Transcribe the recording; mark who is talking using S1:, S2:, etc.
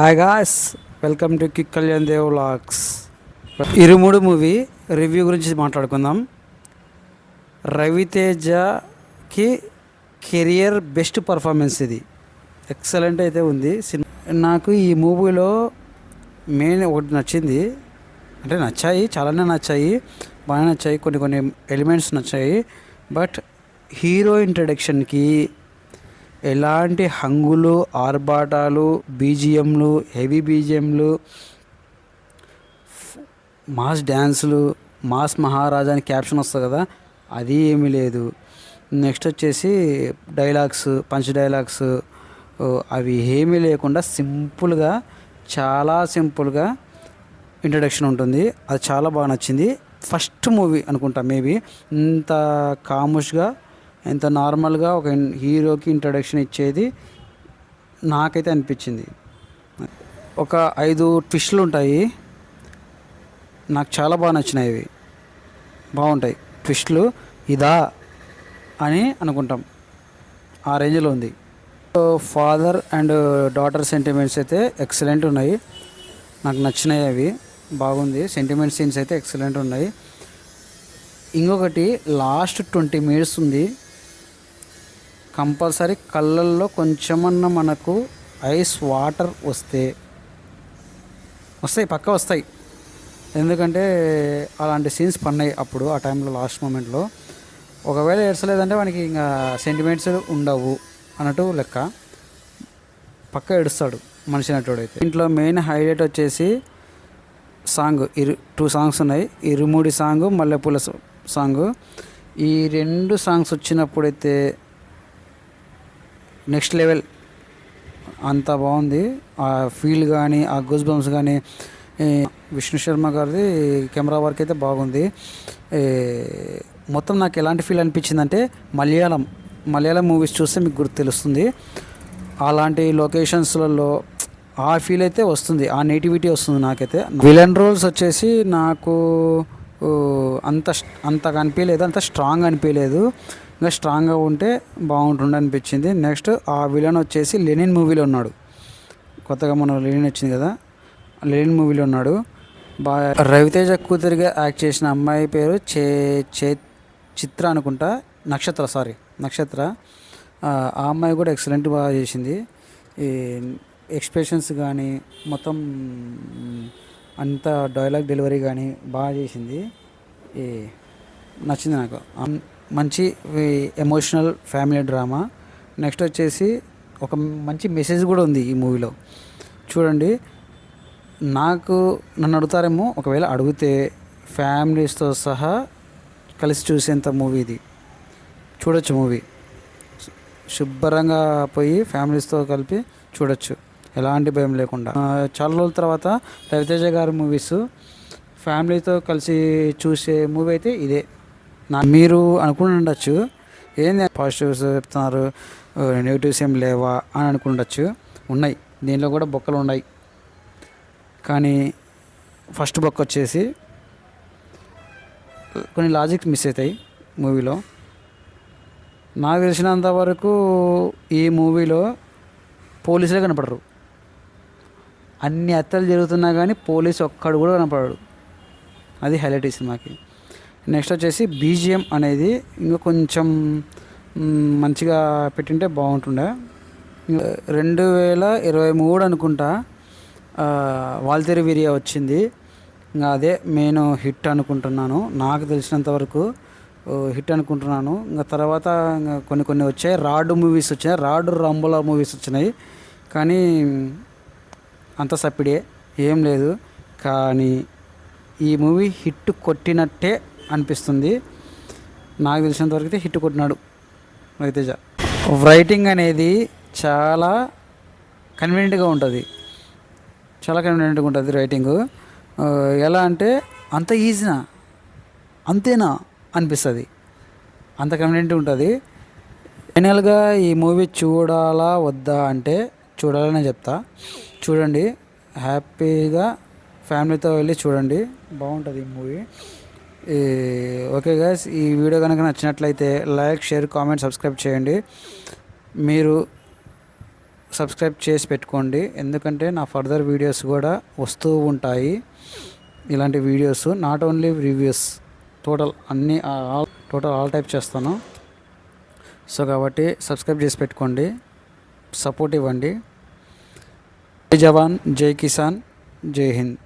S1: Hi guys, welcome to kick Kalyan Dev vlogs. Irumudu movie review గురించి మాట్లాడుకుందాం. రవితేజకి కెరియర్ బెస్ట్ పర్ఫార్మెన్స్ ఇది. ఎక్సలెంట్ అయితే ఉంది సినిమా. నాకు ఈ మూవీలో మెయిన్ ఒకటి నచ్చింది, అంటే నచ్చాయి, చాలానే నచ్చాయి, బాగా నచ్చాయి, కొన్ని కొన్ని ఎలిమెంట్స్ నచ్చాయి. బట్ హీరో ఇంట్రడక్షన్కి ఎలాంటి హంగులు, ఆర్భాటాలు, బీజిఎంలు, హెవీ బీజిఎంలు, మాస్ డ్యాన్సులు, మాస్ మహారాజా అని క్యాప్షన్ వస్తుంది కదా, అది ఏమీ లేదు. నెక్స్ట్ వచ్చేసి డైలాగ్స్, పంచ్ డైలాగ్స్ అవి ఏమీ లేకుండా సింపుల్గా, చాలా సింపుల్గా ఇంట్రడక్షన్ ఉంటుంది. అది చాలా బాగా నచ్చింది. ఫస్ట్ మూవీ అనుకుంటా మేబీ ఇంత కాముష్గా, ఎంత నార్మల్గా ఒక హీరోకి ఇంట్రడక్షన్ ఇచ్చేది నాకైతే అనిపించింది. ఒక 5 ట్విస్టులు ఉంటాయి, నాకు చాలా బాగా నచ్చినాయి. ఇవి బాగుంటాయి ట్విస్టులు, ఇదా అని అనుకుంటాం, ఆ రేంజ్లో ఉంది. ఫాదర్ అండ్ డాటర్ సెంటిమెంట్స్ అయితే ఎక్సలెంట్ ఉన్నాయి, నాకు నచ్చినాయి. అవి బాగుంది, సెంటిమెంట్ సీన్స్ అయితే ఎక్సలెంట్ ఉన్నాయి. ఇంకొకటి లాస్ట్ 20 మినిట్స్ ఉంది, కంపల్సరీ కళ్ళల్లో కొంచెమన్నా మనకు ఐస్ వాటర్ వస్తాయి, పక్క వస్తాయి. ఎందుకంటే అలాంటి సీన్స్ పడినాయి అప్పుడు, ఆ టైంలో లాస్ట్ మూమెంట్లో. ఒకవేళ ఏడ్చలేదంటే వానికి ఇంకా సెంటిమెంట్స్ ఉండవు అన్నట్టు లెక్క, పక్క ఏడుస్తాడు మనిషి నటుడైతే. ఇంట్లో మెయిన్ హైలైట్ వచ్చేసి సాంగ్, 2 సాంగ్స్ ఉన్నాయి, ఇరుముడి సాంగ్, మల్లెపూల సాంగ్. ఈ 2 సాంగ్స్ వచ్చినప్పుడైతే నెక్స్ట్ లెవెల్, అంత బాగుంది. ఆ ఫీల్ కానీ, ఆ గూస్ బంప్స్ కానీ. విష్ణు శర్మ గారిది కెమెరా వర్క్ అయితే బాగుంది. మొత్తం నాకు ఎలాంటి ఫీల్ అనిపించిందంటే మలయాళం మూవీస్ చూస్తే మీకు గుర్తు తెలుస్తుంది. అలాంటి లొకేషన్స్లలో ఆ ఫీల్ అయితే వస్తుంది, ఆ నేటివిటీ వస్తుంది నాకైతే. విలన్ రోల్స్ వచ్చేసి నాకు అంతగా అనిపించలేదు, అంత స్ట్రాంగ్ అనిపించలేదు. ఇంకా స్ట్రాంగ్గా ఉంటే బాగుంటుండే అనిపించింది. నెక్స్ట్ ఆ విలన్ వచ్చేసి లెనిన్ మూవీలో ఉన్నాడు, కొత్తగా మన లెనిన్ వచ్చింది కదా, లెనిన్ మూవీలో ఉన్నాడు. బాగా రవితేజ కూతురిగా యాక్ట్ చేసిన అమ్మాయి పేరు చిత్ర అనుకుంటా, నక్షత్ర. ఆ అమ్మాయి కూడా ఎక్సలెంట్ బాగా చేసింది. ఈ ఎక్స్ప్రెషన్స్ కానీ, మొత్తం అంత డైలాగ్ డెలివరీ కానీ బాగా చేసింది. నచ్చింది నాకు. మంచి ఎమోషనల్ ఫ్యామిలీ డ్రామా. నెక్స్ట్ వచ్చేసి ఒక మంచి మెసేజ్ కూడా ఉంది ఈ మూవీలో, చూడండి. నన్ను అడుగుతారేమో, ఒకవేళ అడిగితే ఫ్యామిలీస్తో సహా కలిసి చూసేంత మూవీ ఇది. చూడొచ్చు మూవీ, శుభ్రంగా పోయి ఫ్యామిలీస్తో కలిపి చూడొచ్చు, ఎలాంటి భయం లేకుండా. చాలా రోజుల తర్వాత రవితేజ గారి మూవీస్ ఫ్యామిలీతో కలిసి చూసే మూవీ అయితే ఇదే. మీరు అనుకుని ఉండొచ్చు, ఏంది పాజిటివ్స్ చెప్తున్నారు, నెగిటివ్స్ ఏం లేవా అని అనుకుండొచ్చు. ఉన్నాయి, దీనిలో కూడా బొక్కలు ఉన్నాయి. కానీ ఫస్ట్ బొక్క వచ్చేసి కొన్ని లాజిక్స్ మిస్ అవుతాయి మూవీలో. నాకు తెలిసినంత వరకు ఈ మూవీలో పోలీసులే కనపడరు. అన్ని హత్యలు జరుగుతున్నా కానీ పోలీసు ఒక్కడు కూడా కనపడడు, అది హైలైట్ ఈ సినిమాకి. నెక్స్ట్ వచ్చేసి బీజిఎం అనేది ఇంకా కొంచెం మంచిగా పెట్టింటే బాగుంటుండే. 2023 అనుకుంటా వాల్తేరు వీరియా వచ్చింది, ఇంకా అదే మెయిన్ హిట్ అనుకుంటున్నాను, నాకు తెలిసినంతవరకు హిట్ అనుకుంటున్నాను. ఇంకా తర్వాత ఇంకా కొన్ని వచ్చాయి, రాడ్ మూవీస్ వచ్చినాయి, రంబోలా మూవీస్ వచ్చినాయి, కానీ అంత సప్పిడే ఏం లేదు. కానీ ఈ మూవీ హిట్ కొట్టినట్టే అనిపిస్తుంది, నాకు తెలిసినంతవరకు అయితే హిట్ కొట్టినాడు రవితేజ. రైటింగ్ అనేది చాలా కన్వీనియంట్గా ఉంటుంది, రైటింగు. ఎలా అంటే అంత ఈజీనా, అంతేనా అనిపిస్తుంది, అంత కన్వీనియంట్ ఉంటుంది. ఫైనల్గా ఈ మూవీ చూడాలా వద్దా అంటే చూడాలనే చెప్తా. చూడండి, హ్యాపీగా ఫ్యామిలీతో వెళ్ళి చూడండి, బాగుంటుంది ఈ మూవీ. ఓకే గైస్, ఈ వీడియో కనుక నచ్చినట్లయితే లైక్, షేర్, కామెంట్, సబ్స్క్రైబ్ చేయండి. మీరు సబ్స్క్రైబ్ చేసి పెట్టుకోండి, ఎందుకంటే నా ఫర్దర్ వీడియోస్ కూడా వస్తూ ఉంటాయి. ఇలాంటి videos not only reviews, total all type చేస్తాను. సో కాబట్టి సబ్స్క్రైబ్ చేసి పెట్టుకోండి, సపోర్ట్ ఇవ్వండి. జై జవాన్, జై కిసాన్, జై హింద్.